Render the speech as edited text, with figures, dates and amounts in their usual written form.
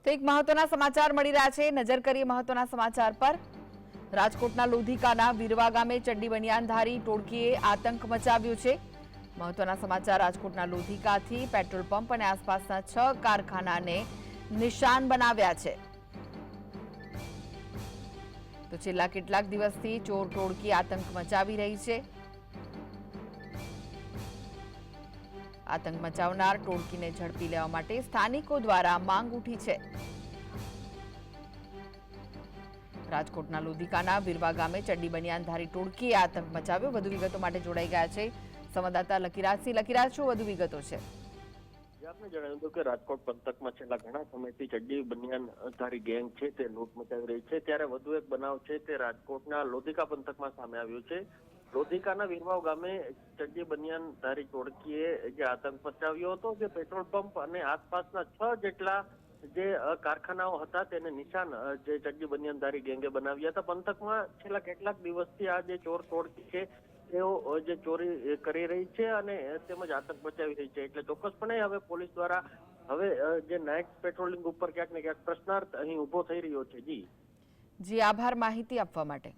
તો એક મહત્વના સમાચાર મળી રહ્યા છે। નજર કરીએ મહત્વના સમાચાર પર। રાજકોટના લોધિકાના વીરવા ગામે ચડ્ડી બનિયાનધારી ટોળકીએ આતંક મચાવ્યો છે। મહત્વના સમાચાર રાજકોટના લોધિકાથી પેટ્રોલ પંપ અને આસપાસના 6 કારખાનાને નિશાન બનાવ્યા છે। તો છેલ્લા કેટલાક દિવસથી ચોર ટોળકી આતંક મચાવી રહી છે। આતંક મચાવનાર ટોળકીને ઝડપી લેવા માટે સ્થાનિકો દ્વારા માંગ ઉઠી છે। રાજકોટના લોધિકાના વીરવા ગામે ચડ્ડી બનિયાનધારી ટોળકીએ આતંક મચાવ્યો। વધુ વિગતો માટે જોડાઈ ગયા છે સંવાદદાતા લકીરાજસિંહ। લકીરાજ, શું વધુ વિગતો છે? આપને જણાવ્યું હતું કે રાજકોટ પંથકમાં છેલ્લા ઘણા સમયથી ચડ્ડી બનિયાનધારી ગેંગ છે તે લૂંટ મચાવી રહી છે। ત્યારે વધુ એક બનાવ છે તે રાજકોટના લોધિકા પંથકમાં સામે આવ્યો છે। લોધિકાના વીરવાવ ગામે ચડ્ડી બનિયાનધારી ટોળકીએ જે આતંક મચાવ્યો હતો, જે પેટ્રોલ પંપ અને આસપાસના 6 જેટલા જે કારખાનાઓ હતા તેને નિશાન જે ચડ્ડી બનિયાનધારી ગેંગે બનાવ્યા હતા। પંથકમાં છેલ્લા કેટલાક દિવસથી આ જે ચોર ટોળકી છે તેઓ જે ચોરી કરી રહી છે અને તેમજ આતંક મચાવી રહી છે। એટલે ચોક્કસપણે હવે પોલીસ દ્વારા હવે જે નાઇટ પેટ્રોલિંગ ઉપર ક્યાંક ને ક્યાંક પ્રશ્નાર્થ અહીં ઉભો થઈ રહ્યો છે। જી, આભાર માહિતી આપવા માટે।